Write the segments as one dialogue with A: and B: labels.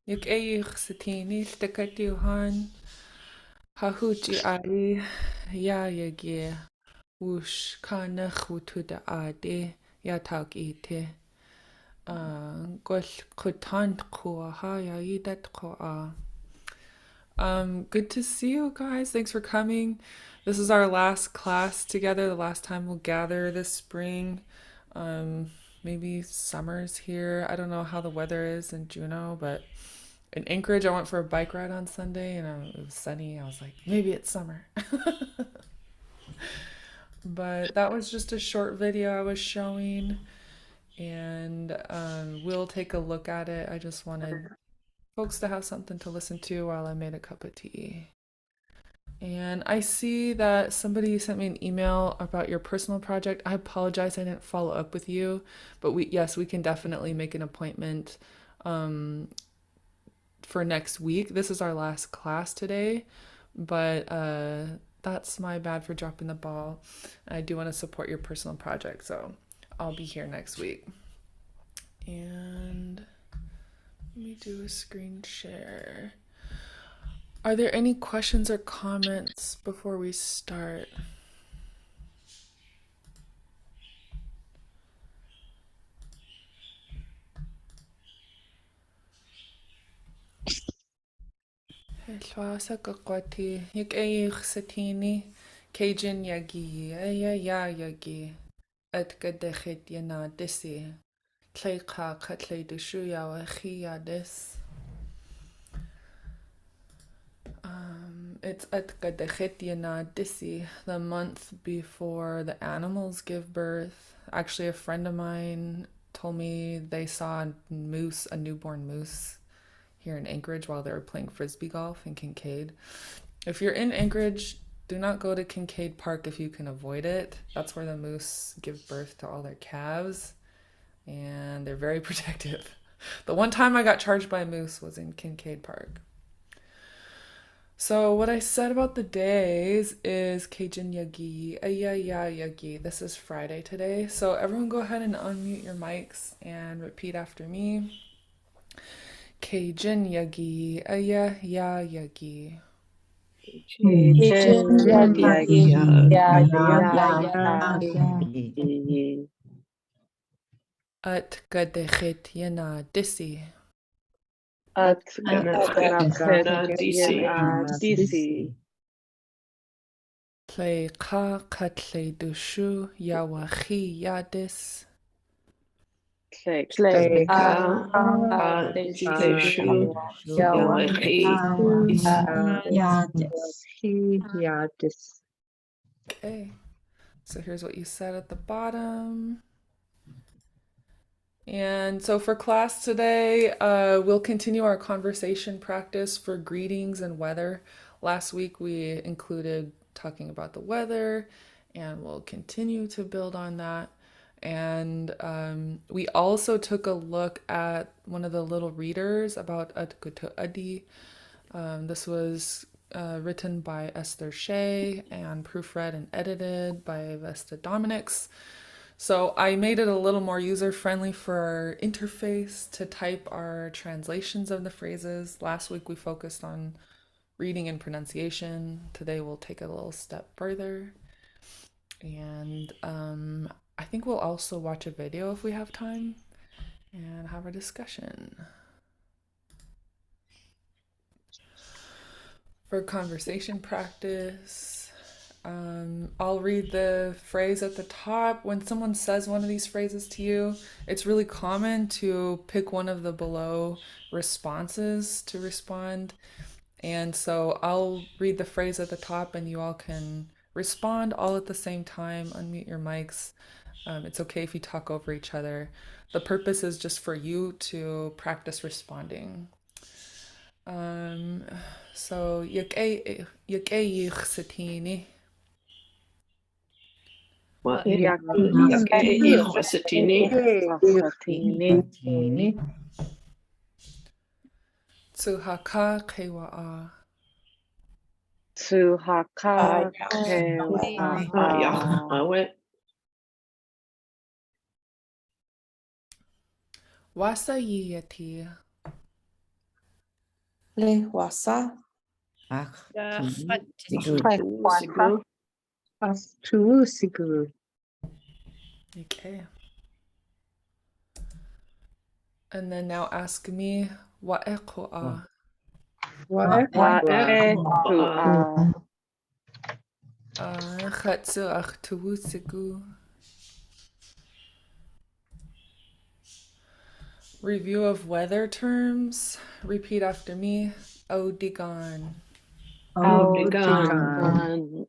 A: Yuk eyich satini stakatiuhan hahuji ai ya yagi wush kana khutuda ade ya tauk ite gol kutant kuaha ya idat koa. Good to see you guys. Thanks for coming. This is our last class together, the last time we'll gather this spring. Maybe summer's here. I don't know how the weather is in Juneau, but in Anchorage, I went for a bike ride on Sunday and it was sunny. I was like, maybe it's summer. But that was just a short video I was showing, and we'll take a look at it. I just wanted folks to have something to listen to while I made a cup of tea. And I see that somebody sent me an email about your personal project. I apologize I didn't follow up with you, but yes, we can definitely make an appointment for next week. This is our last class today, but that's my bad for dropping the ball. I do want to support your personal project, so I'll be here next week. And let me do a screen share. Are there any questions or comments before we start? Hlwasa kakwati yik ayik satini Cajun yagi ya yagi at gadechit yana disi tleika katle dushu yawa chiyadis. It's at gadechit yana disi, the month before the animals give birth. Actually, a friend of mine told me they saw a newborn moose here in Anchorage while they were playing frisbee golf in Kincaid. If you're in Anchorage, do not go to Kincaid Park if you can avoid it. That's where the moose give birth to all their calves, and they're very protective. The one time I got charged by a moose was in Kincaid Park. So what I said about the days is Cajun Yagi, Ayaya Yagi. This is Friday today. So everyone go ahead and unmute your mics and repeat after me. Cajun Yagi, Ayaya Yagi. At gadechit yana disi. Tle ka katle dushu yawachi yadis. Okay, so here's what you said at the bottom. And so for class today, we'll continue our conversation practice for greetings and weather. Last week we included talking about the weather, and we'll continue to build on that. And we also took a look at one of the little readers about Adkutu Adi. This was written by Esther Shea and proofread and edited by Vesta Dominics. So I made it a little more user-friendly for our interface to type our translations of the phrases. Last week we focused on reading and pronunciation. Today we'll take it a little step further. And I think we'll also watch a video if we have time and have a discussion. For conversation practice, I'll read the phrase at the top. When someone says one of these phrases to you, it's really common to pick one of the below responses to respond. And so I'll read the phrase at the top and you all can respond all at the same time, unmute your mics. It's okay if you talk over each other. The purpose is just for you to practice responding. So yakay satini. Tsuhaka kewa'a. Wasa yiyati.
B: Lehwasa.
C: Lehwasa. Tuusigu.
A: Okay. And then now ask me wa'eko'a.
C: Wa'etua.
A: Chatsu'ach tuwusigu. Review of weather terms. Repeat after me. Odigan.
C: Odigan.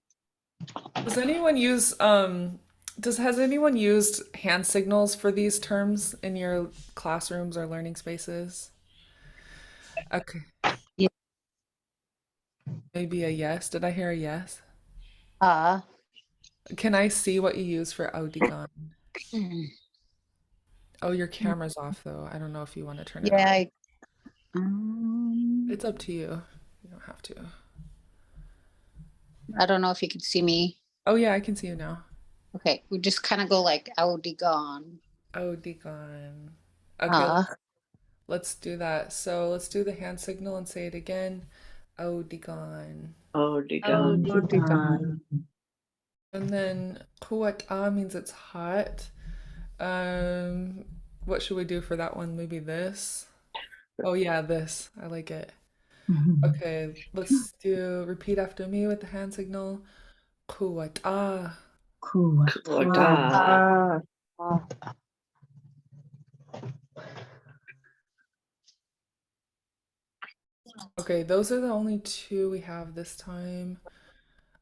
A: Does anyone use has anyone used hand signals for these terms in your classrooms or learning spaces? Okay.
D: Yeah.
A: Maybe a yes. Did I hear a yes? Can I see what you use for Odigan? Oh, your camera's off though. I don't know if you want to turn it on.
D: Yeah,
A: It's up to you. You don't have to.
D: I don't know if you can see me.
A: Oh yeah, I can see you now.
D: Okay, we just kind of go like Odigan.
A: Odigan. Okay, let's do that. So let's do the hand signal and say it again. Odigan.
C: Odigan.
A: And then kuwat'a means it's hot. What should we do for that one? Maybe this. Oh yeah, this. I like it. Okay, let's repeat after me with the hand signal. Kuwat'a.
C: Kuwata.
A: Okay, those are the only two we have this time.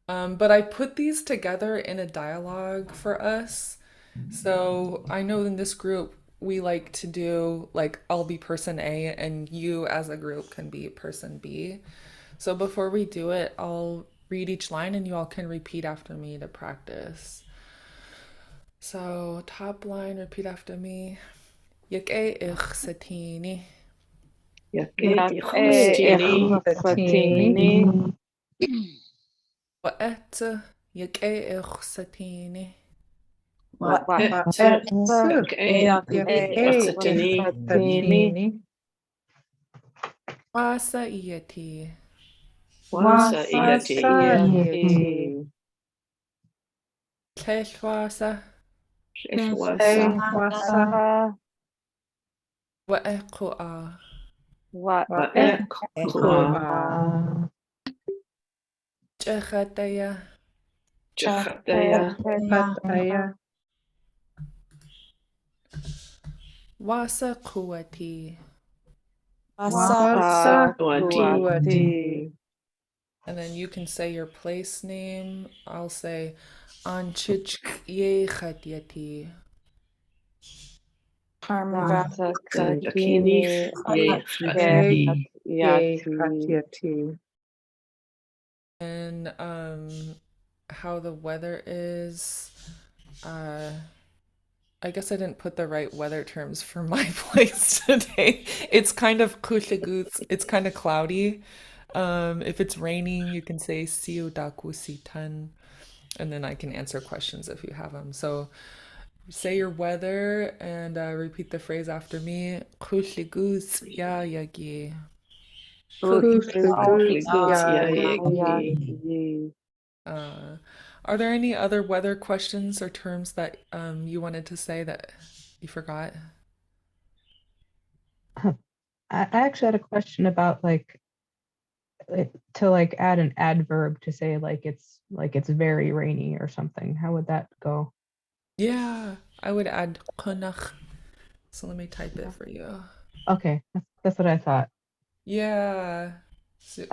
A: But I put these together in a dialogue for us. So I know in this group we like to do like I'll be person A and you as a group can be person B. So before we do it, I'll read each line and you all can repeat after me to practice. So top line, repeat after me. Yake ich satini.
C: Ikhsatini.
A: Wa'et yake ich satini.
C: Ikhsatini.
A: Wasa iyati.
C: Wasaiyati.
A: Keshwasa.
C: Wasa.
A: Wa'eko'a.
C: Wa'eko'a.
A: Chechataya.
C: Chataya.
A: Wasa kuwati.
C: Wasakuati.
A: And then you can say your place name. I'll say Anchich ye khatyati.
C: Sakini Yehatiati.
A: And how the weather is. I guess I didn't put the right weather terms for my place today. It's kind of kushigoots. It's kind of cloudy. If it's raining, you can say siudakusitan, and then I can answer questions if you have them. So say your weather and repeat the phrase after me. Kushigoots ya yagi. Are there any other weather questions or terms that you wanted to say that you forgot?
E: I actually had a question about to add an adverb to say it's very rainy or something. How would that go?
A: Yeah, I would add kunach. So let me type it for you.
E: Okay, that's what I thought.
A: Yeah. So,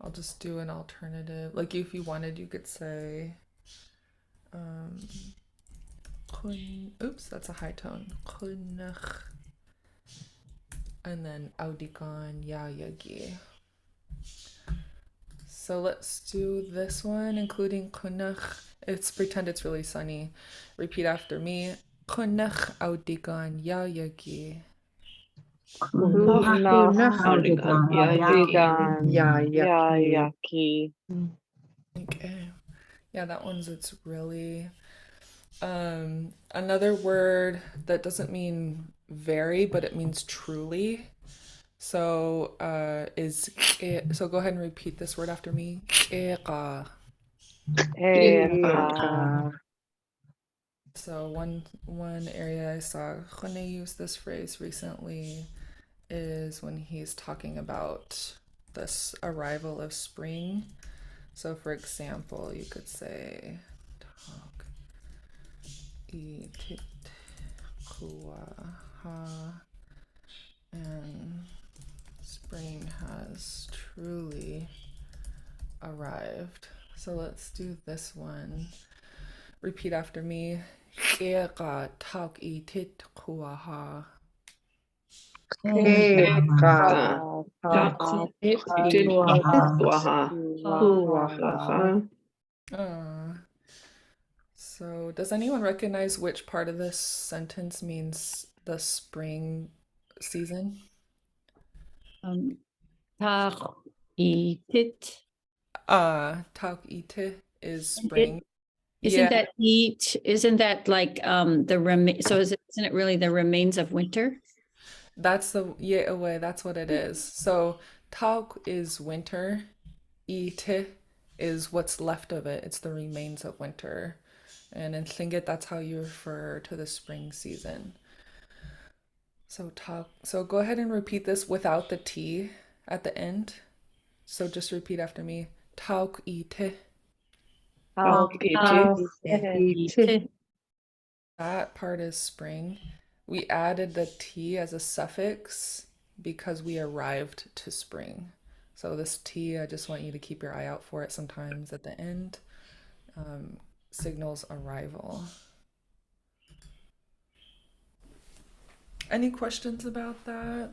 A: I'll just do an alternative. Like if you wanted, you could say oops, that's a high tone. Kunach. And then audikan ya yagi. So let's do this one, including kunach. It's pretend it's really sunny. Repeat after me. Kunach audikan ya yagi.
C: Yayaki.
A: Okay. Yeah, that one's it's really another word that doesn't mean very, but it means truly. So so go ahead and repeat this word after me. Eka.
C: Eka.
A: So one area I saw Rene use this phrase recently is when he's talking about this arrival of spring. So for example, you could say talk itit kuaha, and spring has truly arrived. So let's do this one. Repeat after me. Eka talk itit kuaha.
C: Eka.
B: Waha.
C: Kuaha.
A: So does anyone recognize which part of this sentence means the spring season?
B: Eat.
A: Tauk ite is spring.
B: Isn't
A: Yeah,
B: that eat? Isn't that like the remain? So isn't it really the remains of winter?
A: that's the away. That's what it is. So tauk is winter. Ite is what's left of it. It's the remains of winter. And in Lingít, that's how you refer to the spring season. So tauk. So go ahead and repeat this without the T at the end. So just repeat after me. Tauk ite.
B: Eat.
A: That part is spring. We added the T as a suffix because we arrived to spring. So this T, I just want you to keep your eye out for it sometimes at the end. Signals arrival. Any questions about that?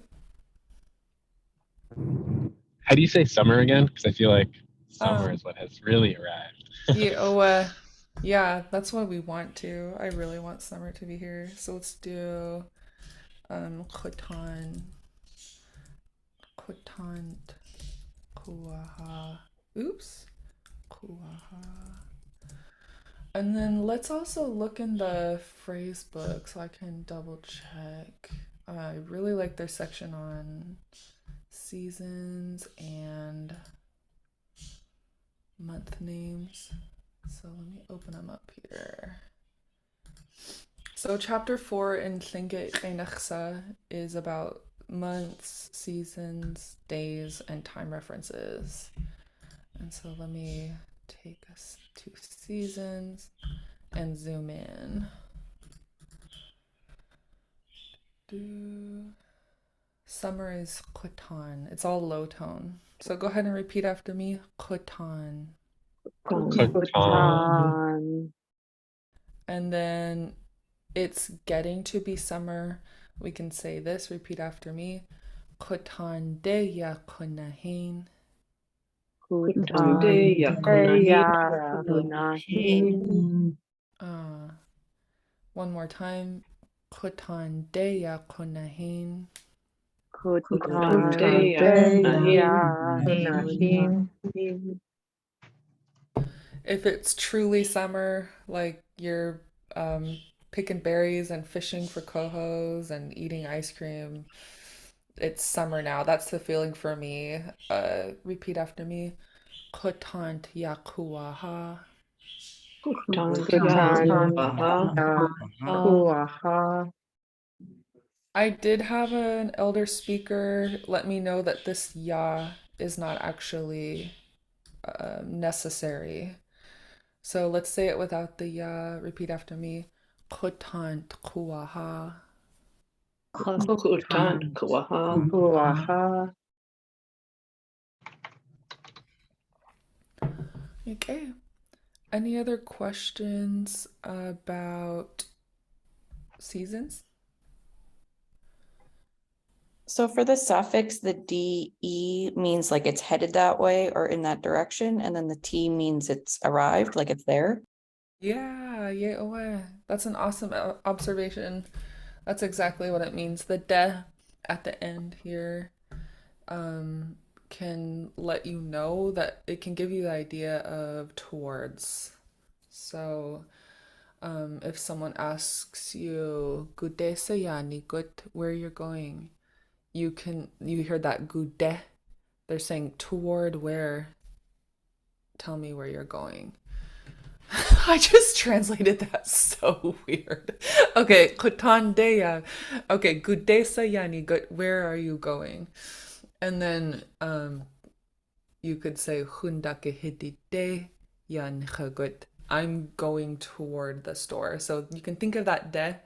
F: How do you say summer again? Because I feel like summer
A: Um,
F: is what has really arrived.
A: yeah, that's what we want to. I really want summer to be here. So let's do Khotan, Kuaha. Oops. Kuaha. And then let's also look in the phrase book so I can double check. I really like their section on seasons and month names. So let me open them up here. So chapter 4 in Lingít Einachsa is about months, seasons, days, and time references. And so let me take us to seasons and zoom in. Summer is Khotan. It's all low tone. So go ahead and repeat after me. Khotan.
C: Khotan.
A: And then it's getting to be summer. We can say this. Repeat after me. Khotan deya konahin.
C: Khotan. Deya kunahin.
A: One more time. Khotan deya konahin.
C: Khotan deya kunahin.
A: If it's truly summer, like you're picking berries and fishing for cohos and eating ice cream, it's summer now. That's the feeling for me. Repeat after me. Khotant yakuaha.
C: Khotan yakuaha.
A: I did have an elder speaker let me know that this ya is not actually necessary. So let's say it without the ya. Repeat after me. Khotant kuaha.
C: Kuaha.
A: Okay. Any other questions about seasons?
G: So for the suffix, the DE means like it's headed that way or in that direction, and then the T means it's arrived, like it's there.
A: Yeah, that's an awesome observation. That's exactly what it means. The de at the end here can let you know that it can give you the idea of towards. So if someone asks you, "Good day, Sayani, good, where you're going?" you hear that gude. They're saying toward where? Tell me where you're going. I just translated that so weird. Okay, kutandeya. Okay, gudesa yani, good. Where are you going? And then you could say hundake hidide yan chagut. I'm going toward the store. So you can think of that de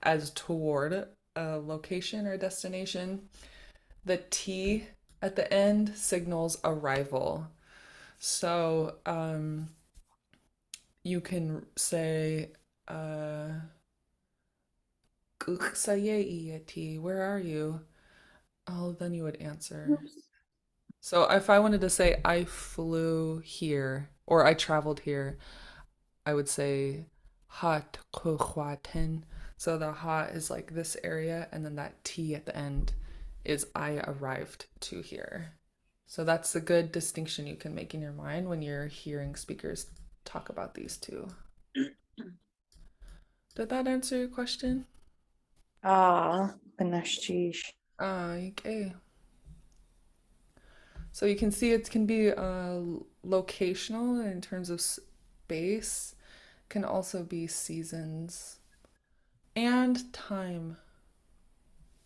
A: as toward a location or destination. The T at the end signals arrival. So you can say, where are you? Oh, then you would answer. So if I wanted to say I flew here or I traveled here, I would say hat kuhwaten. So the ha is like this area, and then that T at the end is I arrived to here. So that's a good distinction you can make in your mind when you're hearing speakers talk about these two. Did that answer your question?
G: Ganashtish.
A: Okay. So you can see it can be locational in terms of space, can also be seasons and time.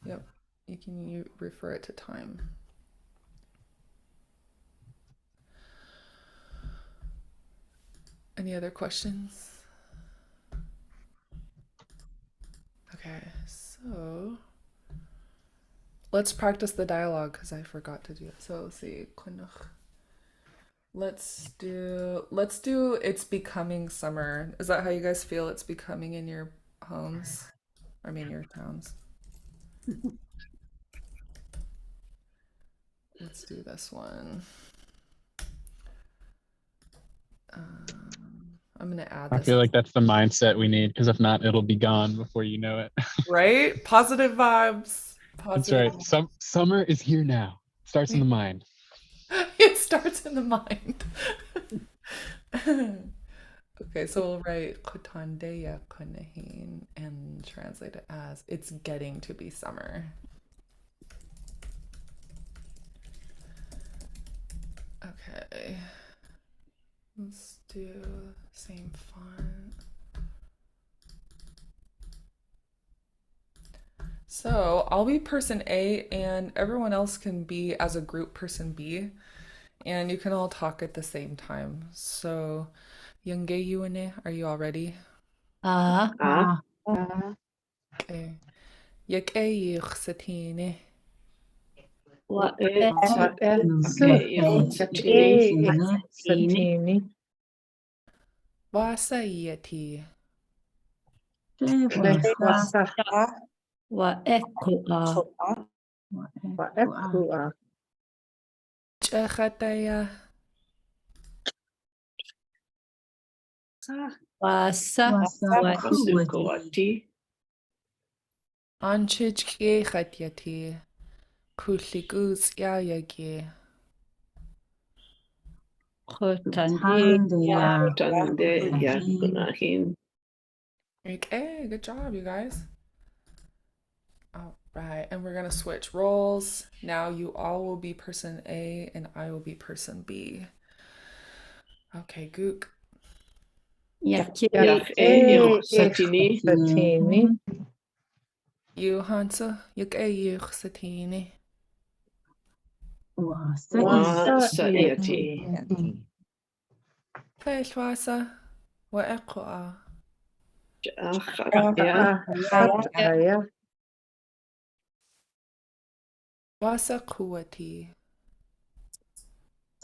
A: Yep, you can refer it to time. Any other questions? Okay, so let's practice the dialogue because I forgot to do it. So let's see. Let's do it's becoming summer. Is that how you guys feel it's becoming in your homes? I mean your towns. Let's do this one. I'm gonna add
F: I
A: this.
F: feel like that's the mindset we need, because if not, it'll be gone before you know it.
A: Right? Positive vibes.
F: That's
A: Positive.
F: right. Summer is here now. Starts in the mind.
A: It starts in the mind. Okay, so we'll write Kotandeya Konahin and translate it as it's getting to be summer. Okay. Let's do same font. So I'll be person A and everyone else can be as a group person B. And you can all talk at the same time. So Younge Yuane, are you all ready? Okay. Yake Satine.
C: What
E: Satini.
A: Wasayati.
B: Wa ekua.
A: Chechataya.
B: Wasa.
C: Wasukuati.
A: Anchijke Hatyati. Kulikus Yayage.
B: Khotandi.
C: Tande Yakunahin.
A: Okay, good job, you guys. All right, and we're gonna switch roles. Now you all will be person A and I will be person B. Okay, Gook.
B: Yaki.
C: Satini.
E: Satini.
A: You Hansa. Yuk Satini.
C: Wasayati.
A: Peshwasa. Wa Equa.
C: Achatya.
A: Wasa Kuati.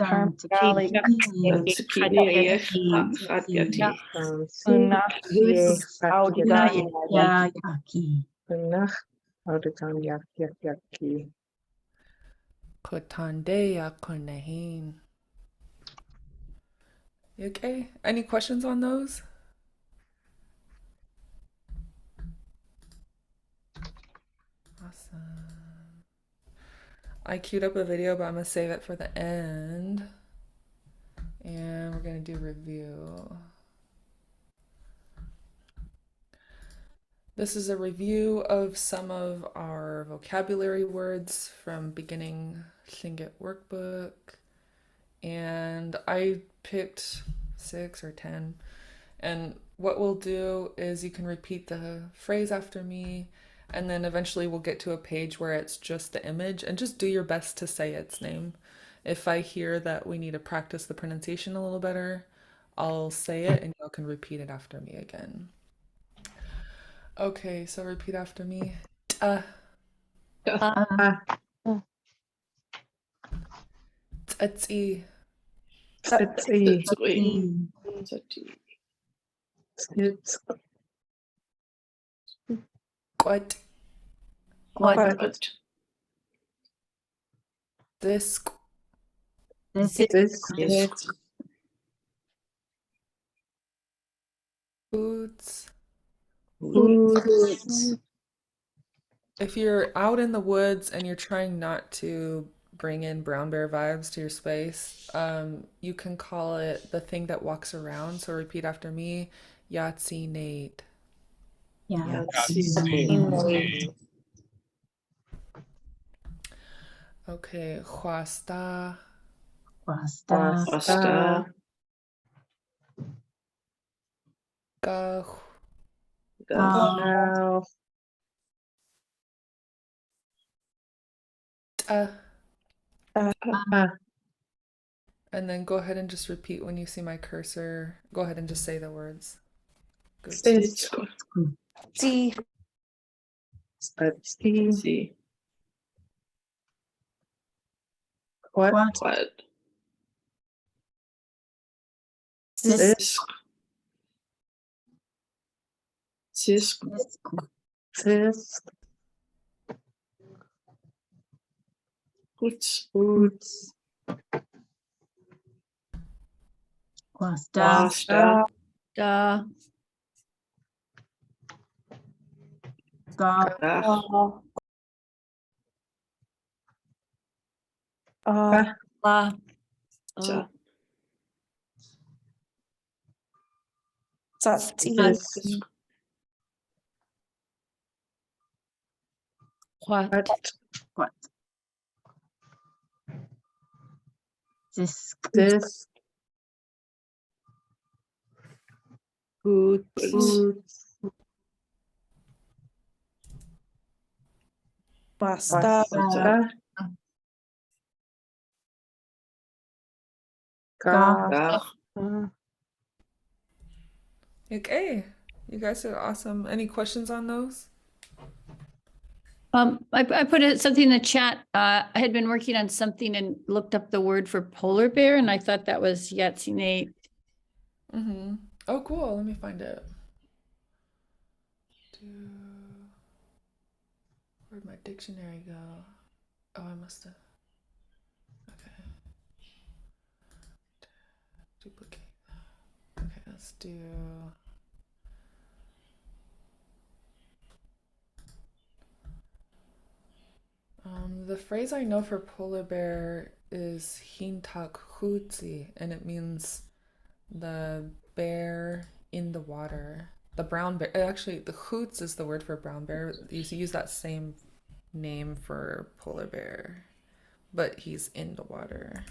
C: Sakini Hatyati.
A: Kotandeya Konahin. You okay? Any questions on those? Awesome. I queued up a video, but I'm gonna save it for the end. And we're gonna do review. This is a review of some of our vocabulary words from beginning Lingít workbook. And I picked 6 or 10. And what we'll do is you can repeat the phrase after me, and then eventually we'll get to a page where it's just the image, and just do your best to say its name. If I hear that we need to practice the pronunciation a little better, I'll say it and you can repeat it after me again. Okay, so repeat after me. Ts'i.
C: Three.
A: Quat.
C: What?
A: This. Foods. If you're out in the woods and you're trying not to bring in brown bear vibes to your space, you can call it the thing that walks around. So repeat after me. Yahtzee Nate. Okay. Huasta.
C: Pasta.
A: Ga. And then go ahead and just repeat when you see my cursor. Go ahead and just say the words. Good.
G: See.
C: See. What? Tisk. Boots. Pasta.
B: Da. La.
C: Ja.
B: What?
C: Boots.
G: Pasta.
C: Gar.
A: Okay. You guys are awesome. Any questions on those?
B: I put something in the chat. I had been working on something and looked up the word for polar bear, and I thought that was Yahtzee.
A: Mm-hmm. Oh, cool. Let me find it. Where'd my dictionary go? Oh, I must have. Okay. Duplicate. Okay, let's do. The phrase I know for polar bear is hintak hutsi, and it means the bear in the water. The brown bear. Actually, the hoots is the word for brown bear. You use that same name for polar bear, but he's in the water.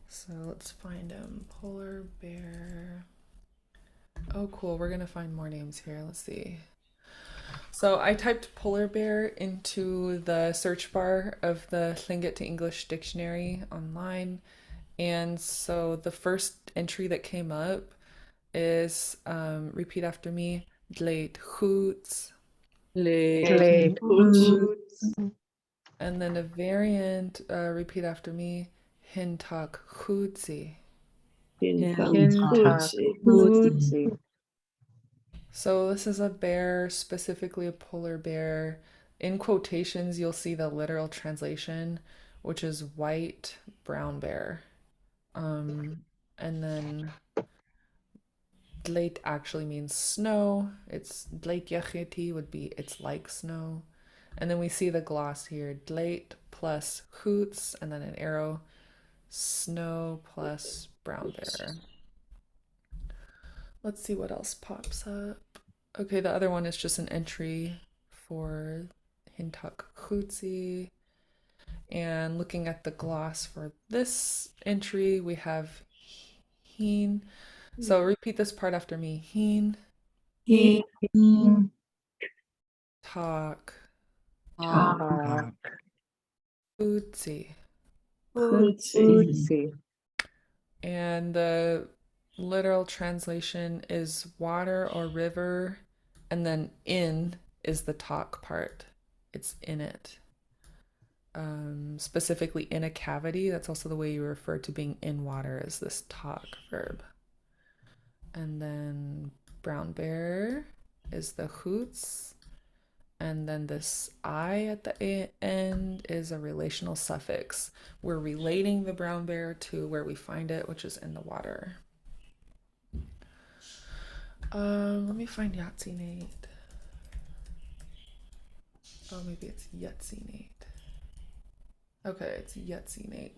A: So let's find him. Polar bear. Oh, cool. We're gonna find more names here. Let's see. So I typed polar bear into the search bar of the Lingít to English dictionary online. And so the first entry that came up is repeat after me. Dleit hoots.
C: Boots.
A: And then a variant, repeat after me. Hintak hootsie.
C: Boots.
A: So this is a bear, specifically a polar bear. In quotations, you'll see the literal translation, which is white brown bear. And then dleit actually means snow. It's dleit yacheti would be it's like snow. And then we see the gloss here, dleit plus hoots, and then an arrow, snow plus brown bear. Let's see what else pops up. Okay, the other one is just an entry for Hintak Khutsi. And looking at the gloss for this entry, we have Heen. So repeat this part after me. Heen, Tak, Khutsi.
C: Khutsi.
A: And the literal translation is water or river, and then in is the talk part. It's in it. Specifically in a cavity. That's also the way you refer to being in water, is this talk verb. And then brown bear is the hoots. And then this I at the end is a relational suffix. We're relating the brown bear to where we find it, which is in the water. Let me find Yahtzee Nate. Oh, maybe it's Yahtzee Nate. Okay, it's Yahtzee Nate.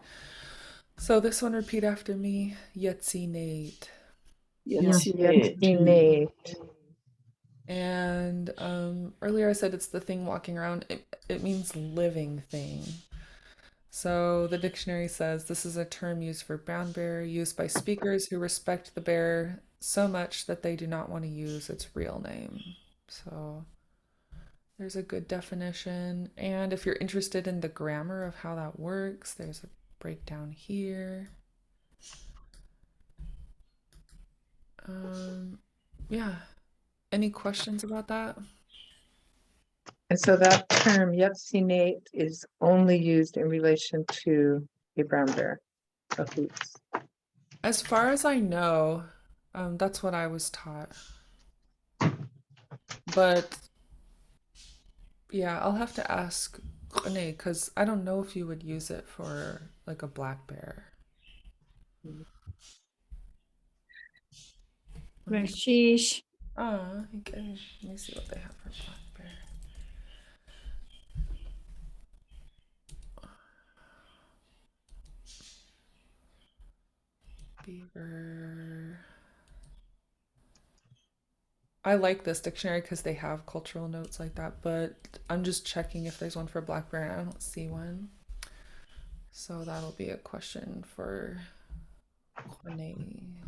A: So this one, repeat after me. Yahtzee Nate.
C: Yahtzee.
A: And earlier I said it's the thing walking around. It means living thing. So the dictionary says this is a term used for brown bear, used by speakers who respect the bear so much that they do not want to use its real name. So there's a good definition. And if you're interested in the grammar of how that works, there's a breakdown here. Yeah. Any questions about that?
C: And so that term Yahtzee is only used in relation to a brown bear, a hoots.
A: As far as I know, that's what I was taught. But yeah, I'll have to ask Renee because I don't know if you would use it for like a black bear.
B: Sheesh.
A: Okay. Let me see what they have for black bear. Beaver. I like this dictionary because they have cultural notes like that, but I'm just checking if there's one for black bear and I don't see one. So that'll be a question for Renee.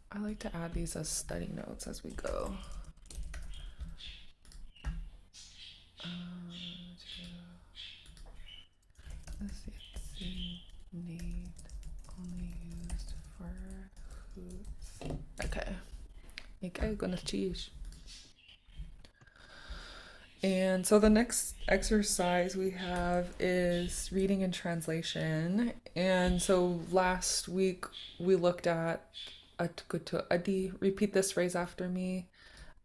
A: I like to add these as study notes as we go. Need only used for foods. Okay. Okay, gonna cheese. And so the next exercise we have is reading and translation. And so last week we looked at atkutu adi. Repeat this phrase after me.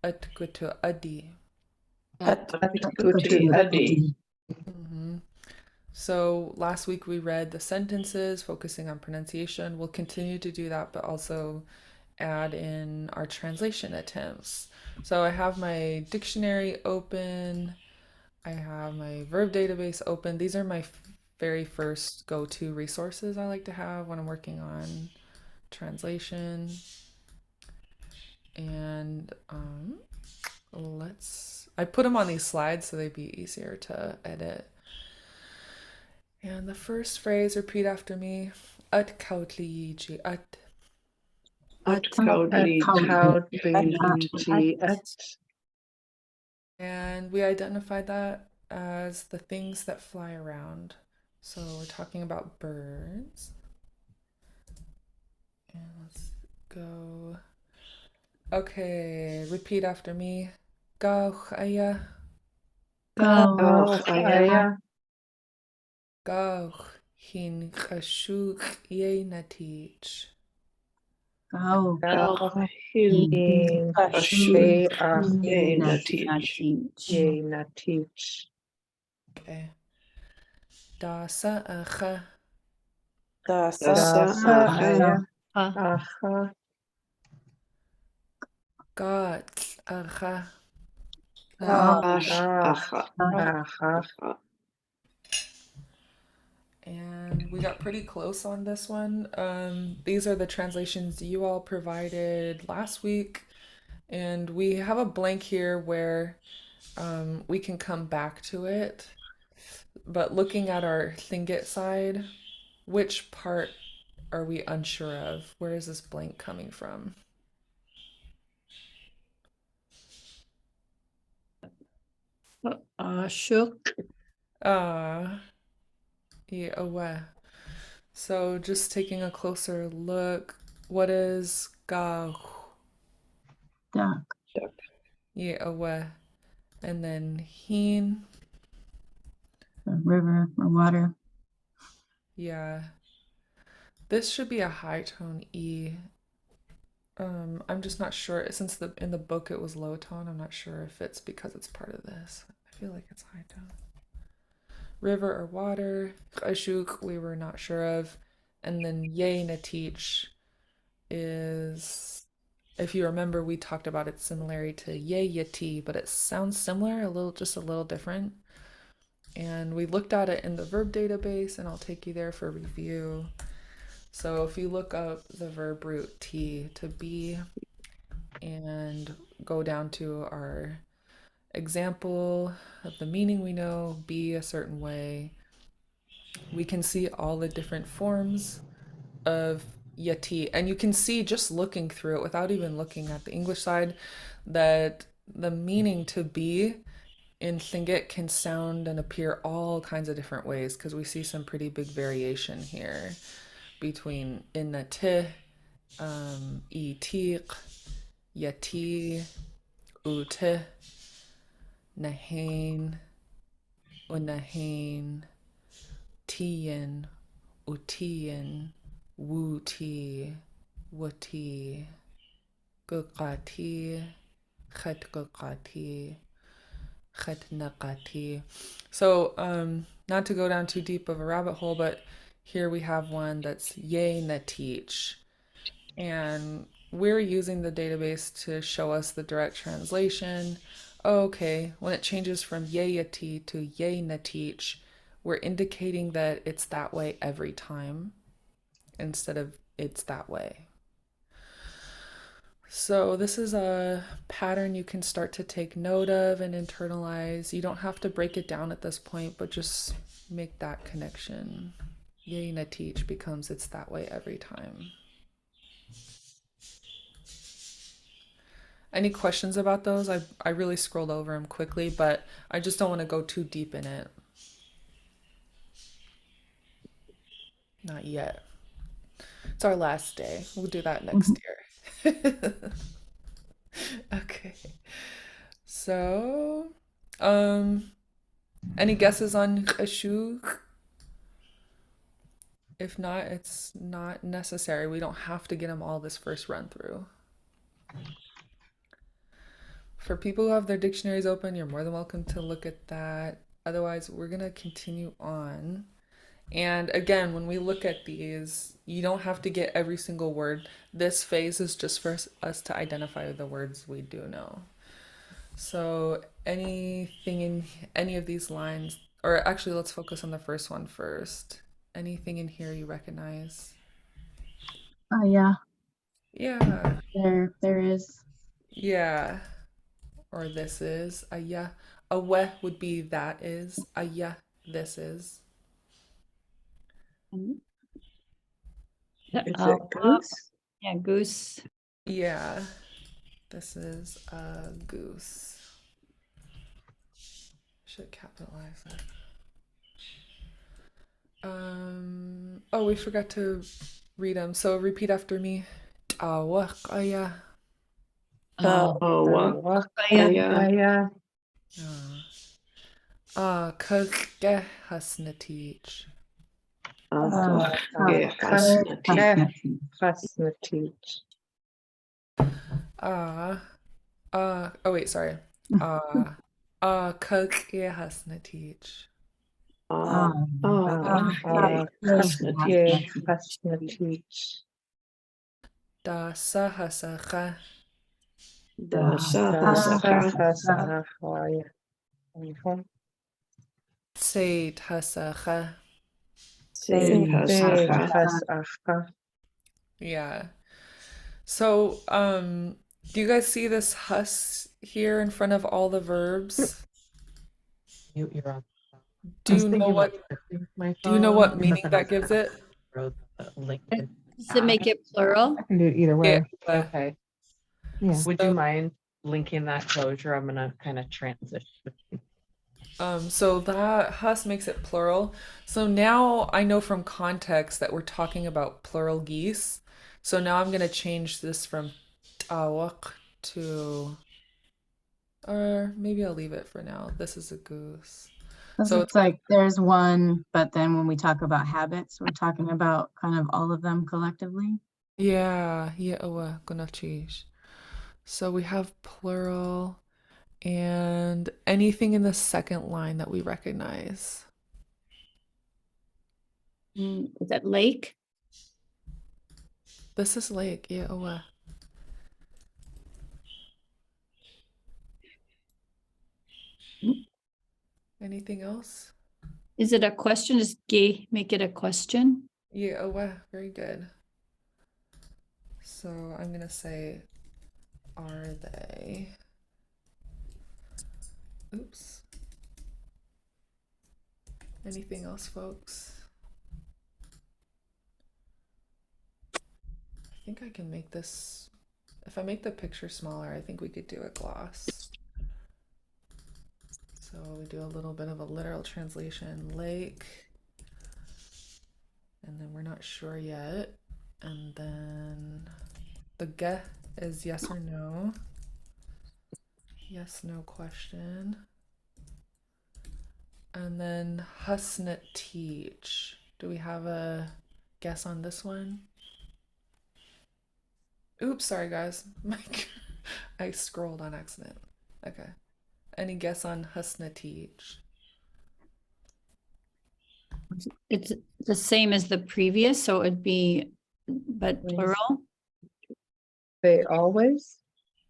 A: Atkutu adi. So last week we read the sentences, focusing on pronunciation. We'll continue to do that, but also add in our translation attempts. So I have my dictionary open. I have my verb database open. These are my very first go-to resources I like to have when I'm working on translation. And I put them on these slides so they'd be easier to edit. And the first phrase, repeat after me. At kautliiji at. And we identified that as the things that fly around. So we're talking about birds. And let's go. Okay, repeat after me. Gauchaya. Gauch hin chashuk ye natich. Okay. Dasa acha. Gat acha. And and we got pretty close on this one. These are the translations you all provided last week, and we have a blank here where we can come back to it. But looking at our Lingít side, which part are we unsure of? Where is this blank coming from?
B: Shook.
A: Yeah, aware. So just taking a closer look, what is ga?
B: Duck.
A: Yeah, aware. And then hin,
B: The river or water.
A: yeah. This should be a high tone E. I'm just not sure since in the book it was low tone. I'm not sure if it's because it's part of this. I feel like it's high tone. River or water, ashuk, we were not sure of. And then yay natich is, if you remember, we talked about its similarity to yay yati, but it sounds similar, just a little different. And we looked at it in the verb database, and I'll take you there for review. So if you look up the verb root T to be and go down to our example of the meaning we know, be a certain way, we can see all the different forms of yati. And you can see just looking through it without even looking at the English side that the meaning to be in Lingít can sound and appear all kinds of different ways because we see some pretty big variation here between inati, itik, yati, uti, nahain, unahain, tiyin, utiyin, wuti, wuti, gukati, khat gukati, khat nakati. So, not to go down too deep of a rabbit hole, but here we have one that's yay natich. And we're using the database to show us the direct translation. Okay, when it changes from yayati to yay natich, we're indicating that it's that way every time instead of it's that way. So this is a pattern you can start to take note of and internalize. You don't have to break it down at this point, but just make that connection. Yay natich becomes it's that way every time. Any questions about those? I really scrolled over them quickly, but I just don't want to go too deep in it. Not yet. It's our last day. We'll do that next year. Okay. So, any guesses on ashuk? If not, it's not necessary. We don't have to get them all this first run through. For people who have their dictionaries open, you're more than welcome to look at that. Otherwise, we're going to continue on. And again, when we look at these, you don't have to get every single word. This phase is just for us to identify the words we do know. So anything in any of these lines, or actually let's focus on the first one first. Anything in here you recognize?
B: Oh yeah,
A: Yeah.
B: there is.
A: Yeah. Or this is. Yeah. A we would be that is. Yeah, this is.
C: Is
B: Oh,
C: it goose?
B: yeah, goose.
A: Yeah. This is a goose. Should capitalize it. Oh, we forgot to read them. So repeat after me. Tawakaya.
C: Wakaya.
A: Kake hasnatich.
C: Hasnatich.
A: Oh wait, sorry. Kake hasnatich.
C: Hasnatich.
A: Da sahasaka.
C: Sahasahaya.
A: Say tasaka.
C: See,
G: Because
C: they,
G: of-
C: has,
A: Yeah. So, do you guys see this hus here in front of all the verbs?
E: You're on.
A: Do you know what meaning that gives it?
B: Does it make it plural?
E: I can do it either
A: Yeah.
E: way.
H: Okay,
E: Yeah.
H: would
A: So-
H: you mind linking that closure? I'm gonna kind of transition.
A: So that hus makes it plural. So now I know from context that we're talking about plural geese. So now I'm gonna change this from tawak to, or maybe I'll leave it for now. This is a goose.
I: Because
A: So
I: it's like there's one, but then when we talk about habits, we're talking about kind of all of them collectively.
A: yeah, gonna change. So we have plural and anything in the second line that we recognize.
B: Is that lake?
A: This is lake, Anything else?
B: Is it a question? Is gay make it a question?
A: Very good. So I'm gonna say, are they? Oops. Anything else, folks? I think I can make this, if I make the picture smaller, I think we could do a gloss. So we do a little bit of a literal translation, lake, and then we're not sure yet. And then the ge is yes or no. Yes, no question. And then husnat teach. Do we have a guess on this one? Oops, sorry guys. I scrolled on accident. Okay. Any guess on husnat teach?
B: It's the same as the previous, so it'd be, but
C: Please.
B: plural.
C: they always,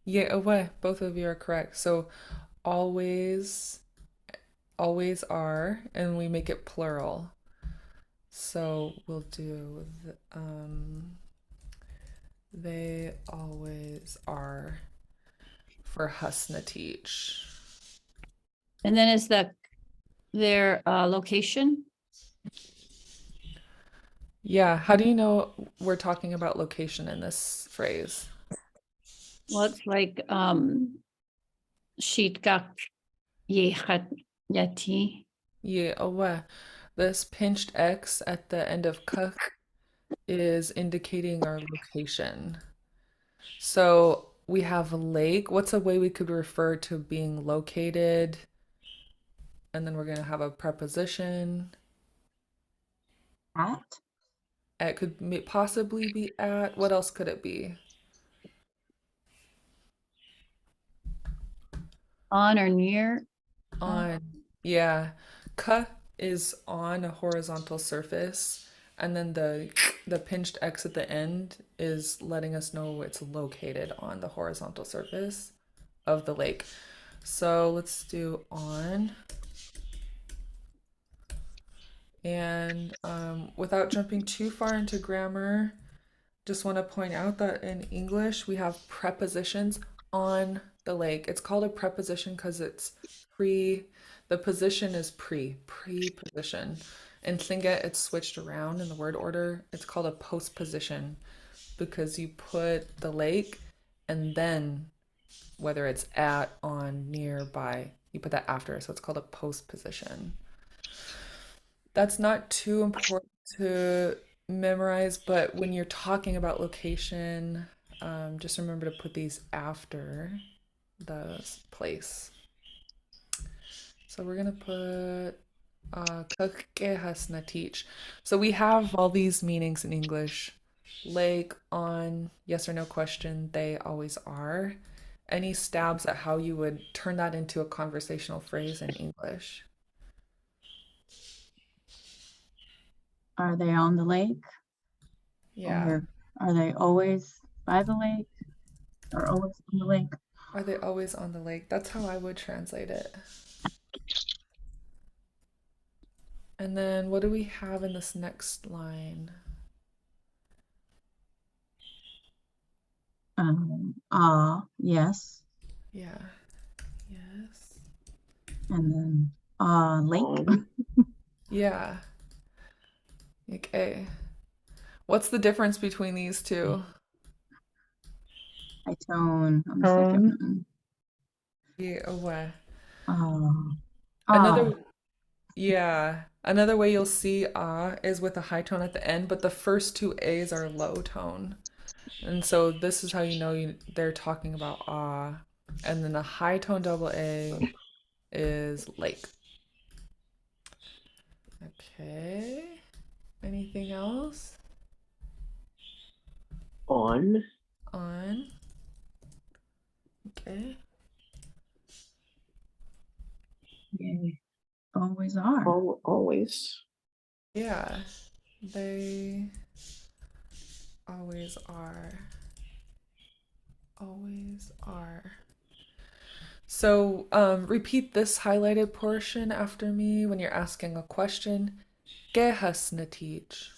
A: Away. Both of you are correct. So always are, and we make it plural. So we'll do they always are for husna teach.
B: And then is their location?
A: Yeah, how do you know we're talking about location in this phrase?
B: Well, it's like Shitkak Yechat Yati.
A: This pinched X at the end of kuk is indicating our location. So we have lake. What's a way we could refer to being located? And then we're going to have a preposition.
I: At?
A: It could possibly be at. What else could it be?
B: On or near.
A: On. Yeah. Ka is on a horizontal surface. And then the pinched X at the end is letting us know it's located on the horizontal surface of the lake. So let's do on. And without jumping too far into grammar, just want to point out that in English we have prepositions on the lake. It's called a preposition because it's the position is preposition. In Lingít, it's switched around in the word order. It's called a postposition because you put the lake and then whether it's at, on, near, by, you put that after. So it's called a postposition. That's not too important to memorize, but when you're talking about location, just remember to put these after the place. So we're gonna put "Kake hasna teach." So we have all these meanings in English: lake, on, yes or no question, they always are. Any stabs at how you would turn that into a conversational phrase in English?
I: Are they on the lake?
A: Yeah.
I: Or are they always by the lake? Or always on the lake?
A: Are they always on the lake? That's how I would translate it. And then what do we have in this next line?
I: Yes,
A: Yeah. Yes.
I: and then lake.
A: Yeah. Okay. What's the difference between these two?
I: High tone on the
C: Tone.
I: second one.
A: Yeah, away.
I: Uh,
A: Another, yeah. Another way you'll see is with a high tone at the end, but the first two A's are low tone. And so this is how you know they're talking about and then a high tone double A is lake. Okay. Anything else?
J: On.
A: On. Okay.
I: Yay. Always are.
J: Always.
A: Yeah. They always are. Always are. So repeat this highlighted portion after me when you're asking a question. ¿Qué has na teach?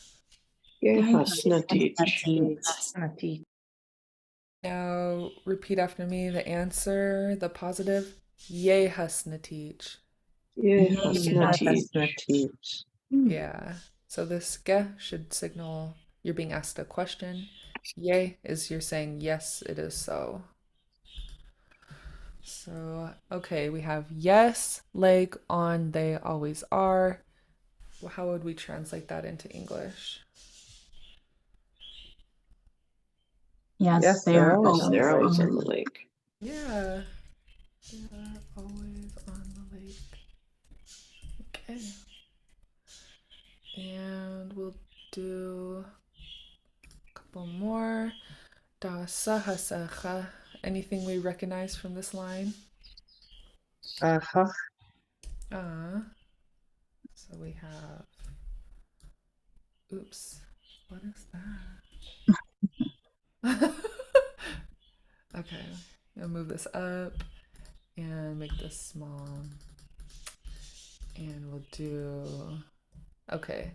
A: Now repeat after me the answer, the positive. Ye has na teach. Yeah. So this ge should signal you're being asked a question. Ye is you're saying yes, it is so. So, okay, we have yes, like, on, they always are. Well, how would we translate that into English?
I: Yes, they're always,
J: They're always
I: on
J: on the lake.
A: Yeah, they are always on the lake. Okay. And we'll do a couple more. Da saha. Anything we recognize from this line?
C: Uh-huh.
A: So we have, oops, what is that? Okay, I'll move this up and make this small. And we'll do, okay.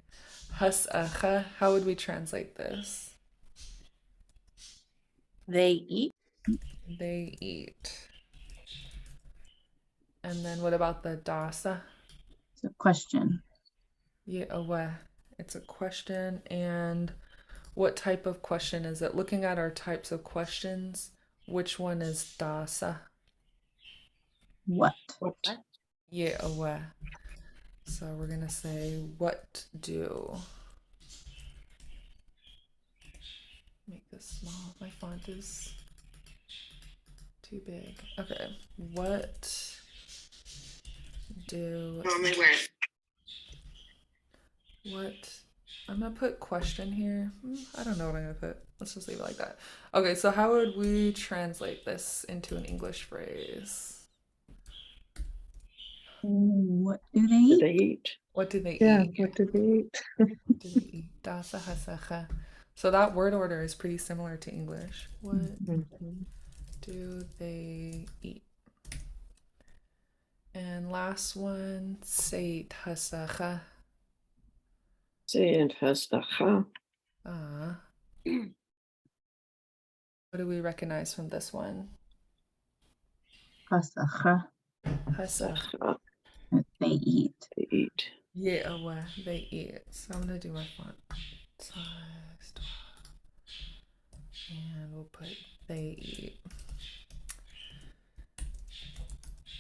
A: Hasacha, how would we translate this?
G: They eat.
A: They eat. And then what about the dasa?
I: It's a question.
A: Yeah, it's a question. And what type of question is it? Looking at our types of questions, which one is dasa?
I: What?
A: Yeah, so we're gonna say what do. Make this small. My font is too big. Okay, what do?
J: Normally wear it.
A: What? I'm gonna put question here. I don't know what I'm gonna put. Let's just leave it like that. Okay, so how would we translate this into an English phrase?
I: What do they eat?
J: They eat.
A: What do they
C: Yeah,
A: eat?
C: what do they eat?
A: What do they eat? Dasa hasacha. So that word order is pretty similar to English. What
C: Mhm.
A: do they eat? And last one, seit hasacha.
J: Saying hasacha.
A: What do we recognize from this one?
I: Hasacha.
A: Hasacha.
I: They eat.
J: They eat.
A: Yeah, they eat. So I'm gonna do my font size 12. And we'll put they eat.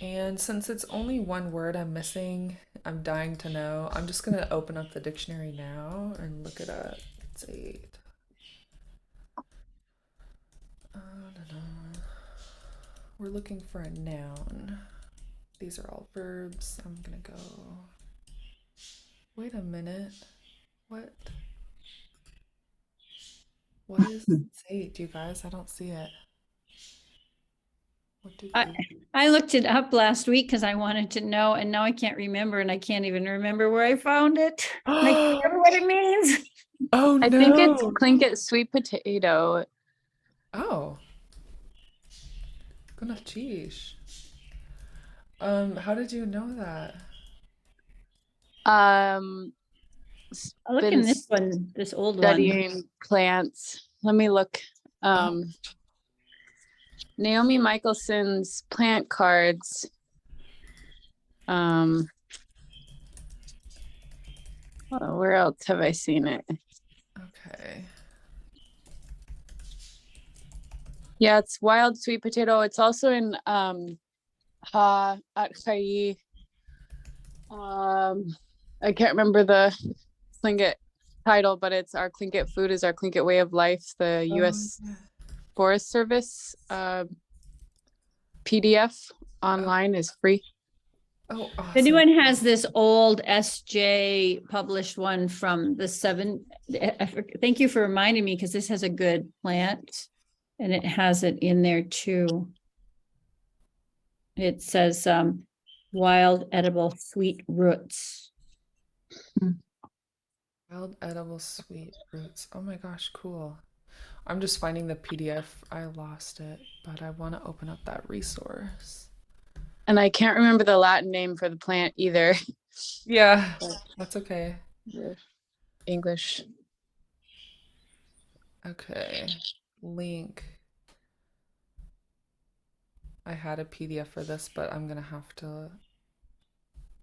A: And since it's only one word I'm missing, I'm dying to know. I'm just gonna open up the dictionary now and look it up. Say it. We're looking for a noun. These are all verbs. I'm gonna go. Wait a minute. What? What is sate, you guys? I don't see it. What do they?
B: I looked it up last week because I wanted to know, and now I can't remember, and I can't even remember where I found it. And I can't remember what it means.
A: Oh no!
K: I think it's Tlingit sweet potato.
A: Oh. Gonna cheese. How did you know that?
K: Um,
B: I look
K: been
B: in this one, this old one.
K: studying plants. Let me look. Naomi Michelson's plant cards. Where else have I seen it?
A: Okay.
K: Yeah, it's wild sweet potato. It's also in Ha at Khai. I can't remember the Tlingit title, but it's Our Tlingit Food is Our Tlingit Way of Life, the US
A: Yeah.
K: Forest Service PDF online is free.
A: Oh,
B: If
A: awesome.
B: anyone has this old SJ published one from the thank you for reminding me, because this has a good plant and it has it in there too. It says wild edible sweet roots.
A: Wild edible sweet roots. Oh my gosh, cool. I'm just finding the PDF. I lost it, but I want to open up that resource.
K: And I can't remember the Latin name for the plant either.
A: Yeah, that's okay.
K: English.
A: Okay. Link. I had a PDF for this, but I'm gonna have to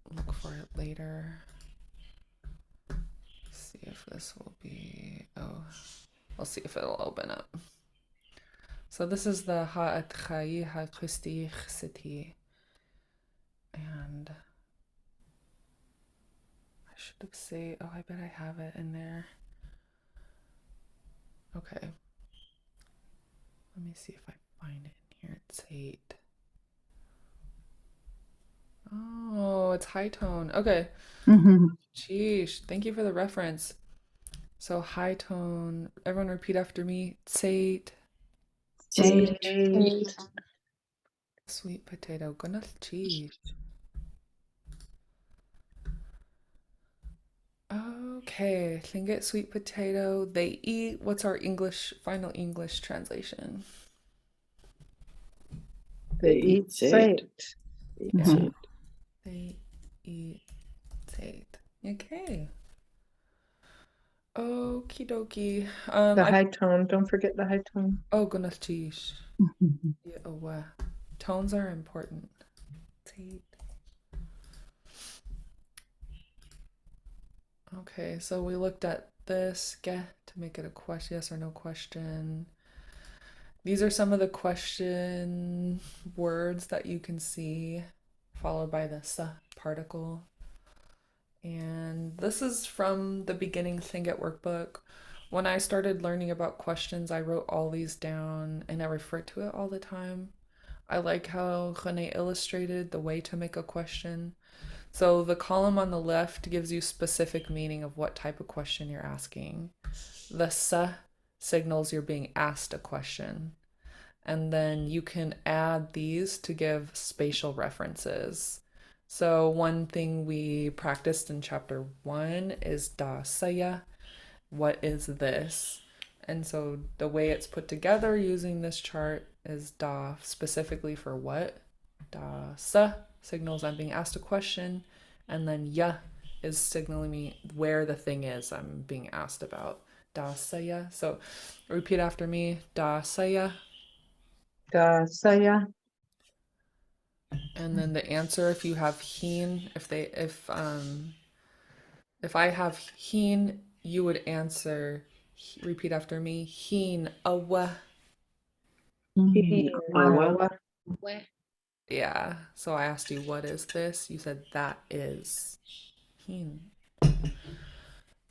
A: look for it later. See if this will be, oh, we'll see if it'll open up. So this is the Ha'at Chai Ha'Christi Chsiti. And I should have said, oh, I bet I have it in there. Okay. Let me see if I find it in here. It's 8. Oh, it's high tone. Okay. Sheesh. Thank you for the reference. So high tone. Everyone repeat after me. Tsate. Sweet potato. Goodness, cheese. Okay. Lingít sweet potato. They eat. What's our final English translation?
C: They eat sate.
A: Yeah. They eat sate. Okay. Okie dokie.
C: The high tone, don't forget the high tone.
A: Oh, goodness, cheese. Yeah, oh, tones are important. Sate. Okay, so we looked at this, get to make it a question, yes or no question. These are some of the question words that you can see, followed by the s particle. And this is from the beginning Lingít workbook. When I started learning about questions, I wrote all these down and I refer to it all the time. I like how René illustrated the way to make a question. So the column on the left gives you specific meaning of what type of question you're asking. The sa signals you're being asked a question. And then you can add these to give spatial references. So one thing we practiced in chapter 1 is da saya. What is this? And so the way it's put together using this chart is da specifically for what. Da sa signals I'm being asked a question, and then ya is signaling me where the thing is I'm being asked about. Da saya. So repeat after me. Da saya.
C: Da saya.
A: And then the answer, if you have heen, if I have heen, you would answer, repeat after me, heen awa. Yeah, so I asked you, what is this? You said that is heen.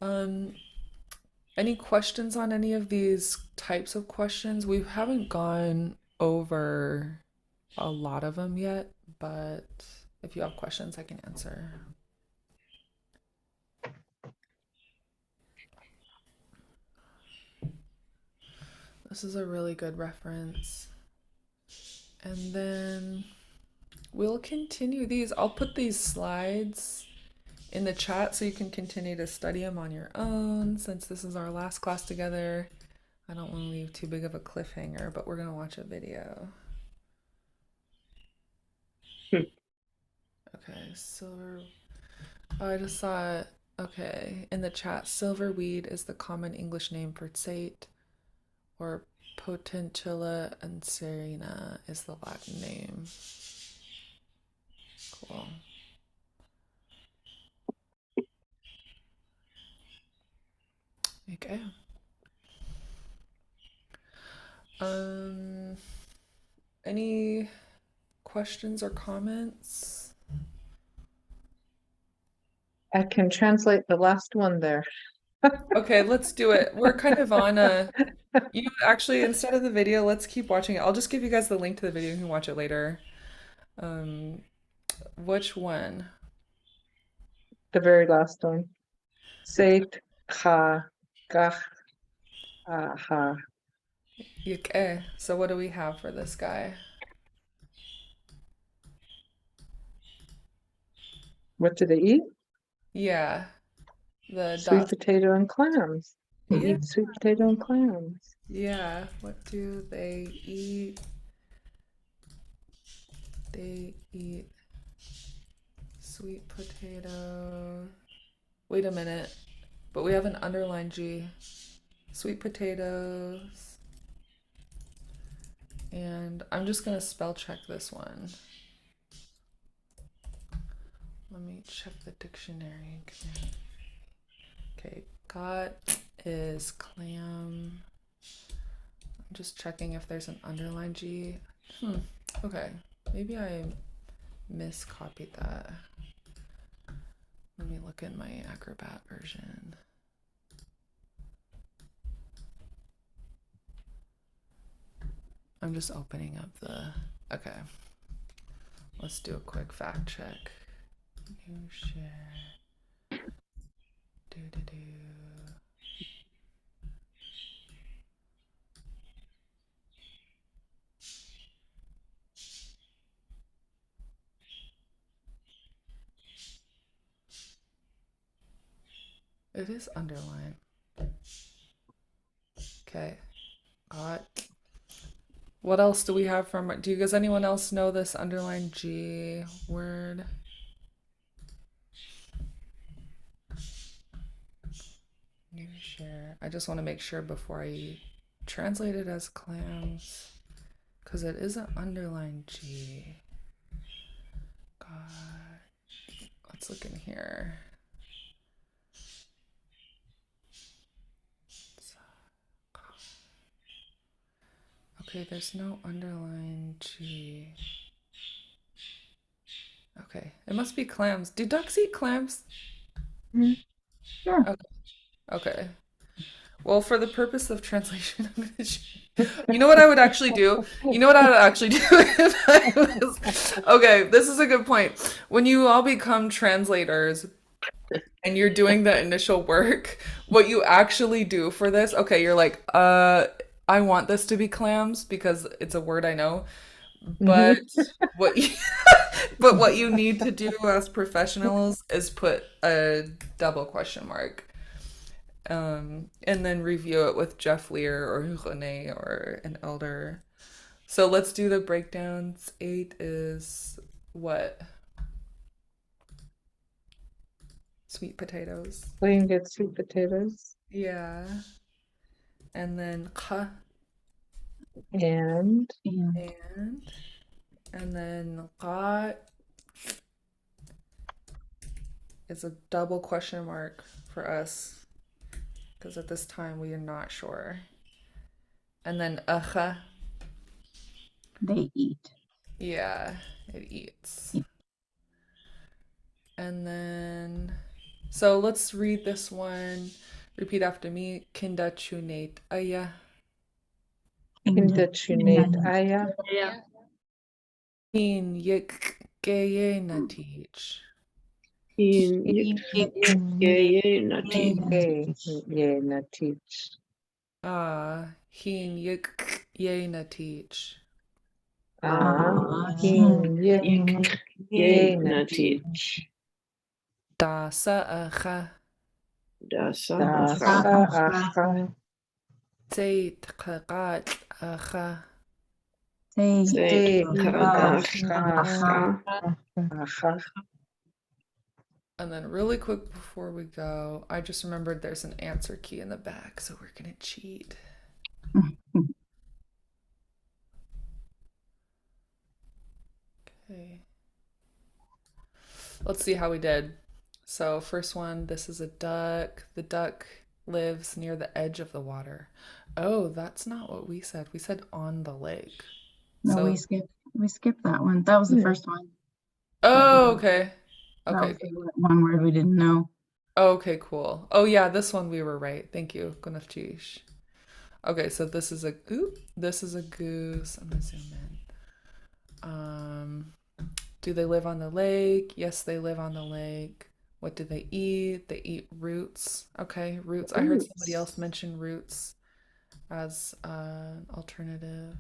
A: Any questions on any of these types of questions? We haven't gone over a lot of them yet, but if you have questions, I can answer. This is a really good reference. And then we'll continue these. I'll put these slides in the chat so you can continue to study them on your own, since this is our last class together. I don't want to leave too big of a cliffhanger, but we're going to watch a video. Okay, so Oh, I just saw it. Okay, in the chat, silverweed is the common English name for tsate, or potentilla and serena is the Latin name. Cool. Okay. Um, any questions or comments?
C: I can translate the last one there.
A: Okay, let's do it. We're kind of on a, actually, instead of the video, let's keep watching it. I'll just give you guys the link to the video. You can watch it later. Which one?
C: The very last one. Seit ha gach aha.
A: Okay, so what do we have for this guy?
C: What do they eat?
A: Yeah, the
C: Sweet
A: dot.
C: potato and clams. They
A: Yeah,
C: eat sweet potato and clams.
A: yeah. What do they eat? They eat sweet potato. Wait a minute, but we have an underline G. Sweet potatoes. And I'm just gonna spell check this one. Let me check the dictionary. Okay, got is clam. I'm just checking if there's an underline G. Okay, maybe I miscopied that. Let me look in my Acrobat version. I'm just opening up the, okay. Let's do a quick fact check. New share. Do. It is underlined. Okay, got. What else do we have from, does anyone else know this underline G word? New share. I just want to make sure before I translate it as clams, because it is an underline G. God, let's look in here. Okay, there's no underline G. Okay, it must be clams. Do ducks eat clams?
I: Sure.
A: Okay. Well, for the purpose of translation, I'm gonna you know what I would actually do? You know what I would actually do if I was... Okay, this is a good point. When you all become translators and you're doing the initial work, what you actually do for this, okay, you're like, I want this to be clams because it's a word I know. But what you but what you need to do as professionals is put a double question mark. And then review it with Jeff Lear or René or an elder. So let's do the breakdowns. 8 is what? Sweet potatoes.
C: Lingít sweet potatoes.
A: Yeah. And then kha
C: And
A: and then qa is a double question mark for us because at this time we are not sure. And then kha.
I: They eat.
A: Yeah, it eats.
I: Yeah.
A: And then, so let's read this one. Repeat after me. Kinda chunate aya.
C: Kinda chunate aya.
A: In yik geye na teach.
J: In ye na teach.
C: Ye na teach.
A: Hin yik ye na teach.
C: Hin ye na
J: teach.
A: Da sa acha.
J: Da sa
C: acha.
A: Say tqaqat acha.
J: Say
C: acha.
A: And then really quick before we go, I just remembered there's an answer key in the back, so we're gonna cheat. Okay. Let's see how we did. So first one, this is a duck. The duck lives near the edge of the water. Oh, that's not what we said. We said on the lake.
I: No,
A: So,
I: we skipped that one. That was the
C: Hmm.
I: first one.
A: oh, okay.
I: That
A: Okay.
I: was the one where we didn't know.
A: Okay, cool. Oh yeah, this one we were right. Thank you. Gunafchish. Okay, so this is a this is a goose. I'm gonna zoom in. Do they live on the lake? Yes, they live on the lake. What do they eat? They eat roots. Okay, roots. I heard somebody else
C: Roots.
A: mention roots as an alternative.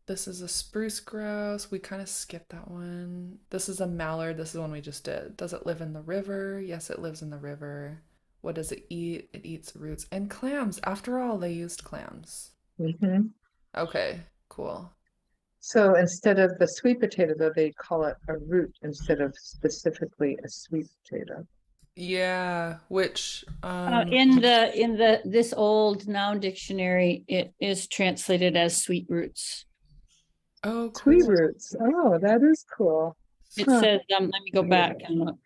A: This is a spruce grouse. We kind of skipped that one. This is a mallard. This is one we just did. Does it live in the river? Yes, it lives in the river. What does it eat? It eats roots and clams. After all, they used clams.
C: Mhm.
A: Okay, cool.
C: So instead of the sweet potato, though, they call it a root instead of specifically a sweet potato.
A: Yeah, which
B: In this old noun dictionary, it is translated as sweet roots.
A: oh
C: Sweet
A: cool.
C: roots. Oh, that is cool.
B: It
C: Huh.
B: says, let me go back and look.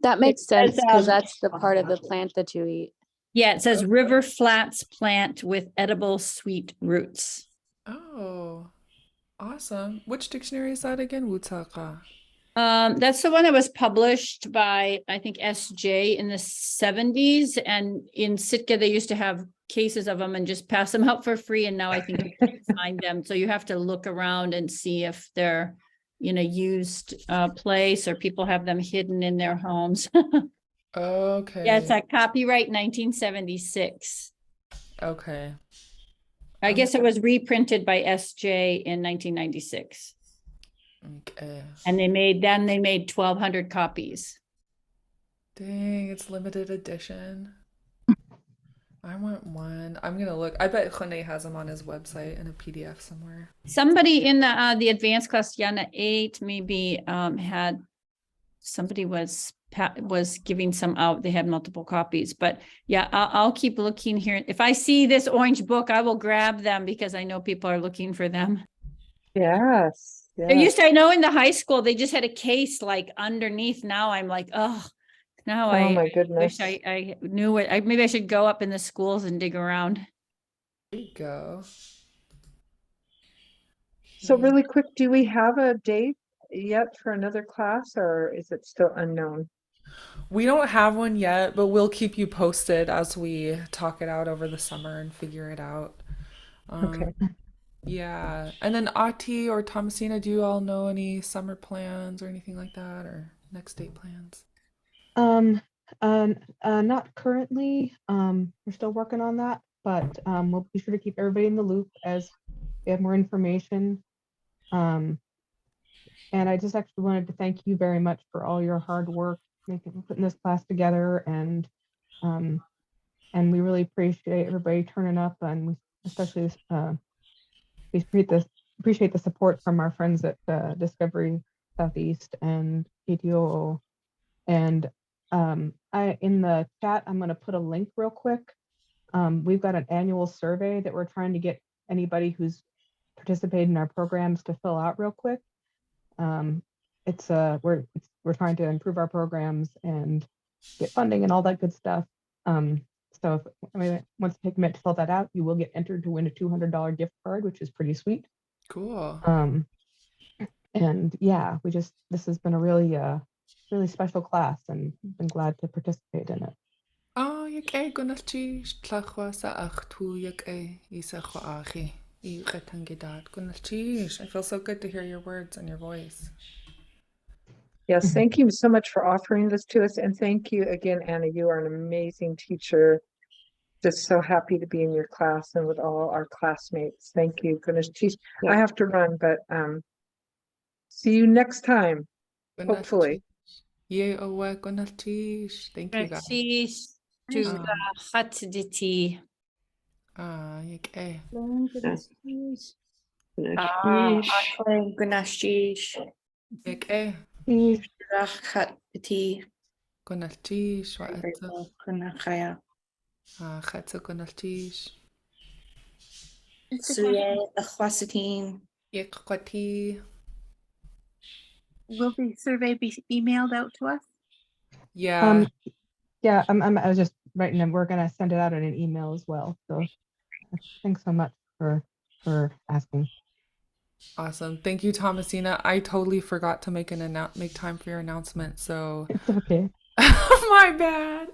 K: That makes
B: says,
K: sense because that's the part of the plant that you eat.
B: Yeah, it says river flats plant with edible sweet roots.
A: Oh, awesome. Which dictionary is that again? Wutaka.
B: That's the one that was published by, I think, SJ in the 70s. And in Sitka, they used to have cases of them and just pass them out for free. And now I think you can find them. So you have to look around and see if they're in a used place or people have them hidden in their homes.
A: Okay.
B: Yeah, it's a copyright 1976.
A: Okay.
B: I guess it was reprinted by SJ in 1996.
A: Okay.
B: And they made 1,200 copies.
A: Dang, it's limited edition. I want one. I'm gonna look. I bet Khone has them on his website in a PDF somewhere.
B: Somebody in the advanced class, Yana 8, maybe had somebody was giving some out. They had multiple copies, but yeah, I'll keep looking here. If I see this orange book, I will grab them because I know people are looking for them.
C: Yes.
B: There used to, I know in the high school, they just had a case like underneath. Now I'm like, oh, now
C: Oh
B: I
C: my
B: wish
C: goodness.
B: I knew it. Maybe I should go up in the schools and dig around.
A: There you go.
C: So really quick, do we have a date yet for another class or is it still unknown?
A: We don't have one yet, but we'll keep you posted as we talk it out over the summer and figure it out.
C: Okay.
A: Yeah. And then Ati or Thomasina, do you all know any summer plans or anything like that or next date plans?
E: Not currently. We're still working on that, but we'll be sure to keep everybody in the loop as we have more information. And I just actually wanted to thank you very much for all your hard work putting this class together, and we really appreciate everybody turning up, and we especially we appreciate the support from our friends at Discovery Southeast and PTO. And I in the chat, I'm going to put a link real quick. We've got an annual survey that we're trying to get anybody who's participated in our programs to fill out real quick. We're trying to improve our programs and get funding and all that good stuff. So if anybody wants to take a minute to fill that out, you will get entered to win a $200 gift card, which is pretty sweet.
A: Cool.
E: And yeah, this has been a really special class, and been glad to participate in it.
A: Oh, I feel so good to hear your words and your voice.
C: Yes, thank you so much for offering this to us. And thank you again, Anna. You are an amazing teacher. Just so happy to be in your class and with all our classmates. Thank you. Goodness, geez, I have to run, but see you next time. Hopefully.
A: Yeah, thank you guys.
B: She's to Hatiditi.
J: Nashish.
B: Gunashish.
A: Yake.
E: Please.
A: قنالتيش وقت
D: Kunakaya.
A: خاتو قنالتيش
D: Suye, the Chwasatine.
A: يققتي.
L: Will the survey be emailed out to us?
A: Yeah,
E: Yeah, I was just writing them. We're gonna send it out in an email as well. So thanks so much for asking.
A: awesome. Thank you, Thomasina. I totally forgot to make make time for your announcement, so
E: It's okay.
A: my bad.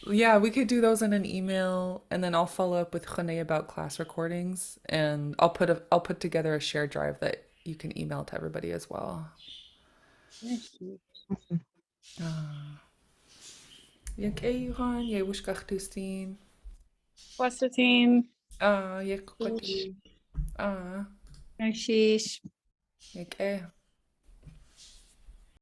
A: Yeah, we could do those in an email, and then I'll follow up with Renee about class recordings, and I'll put together a shared drive that you can email to everybody as well.
E: Awesome.
A: Jak Ejuhan, je už kachtustin.
K: Wasatin.
A: Jak koti.
B: Ashish.
A: Jak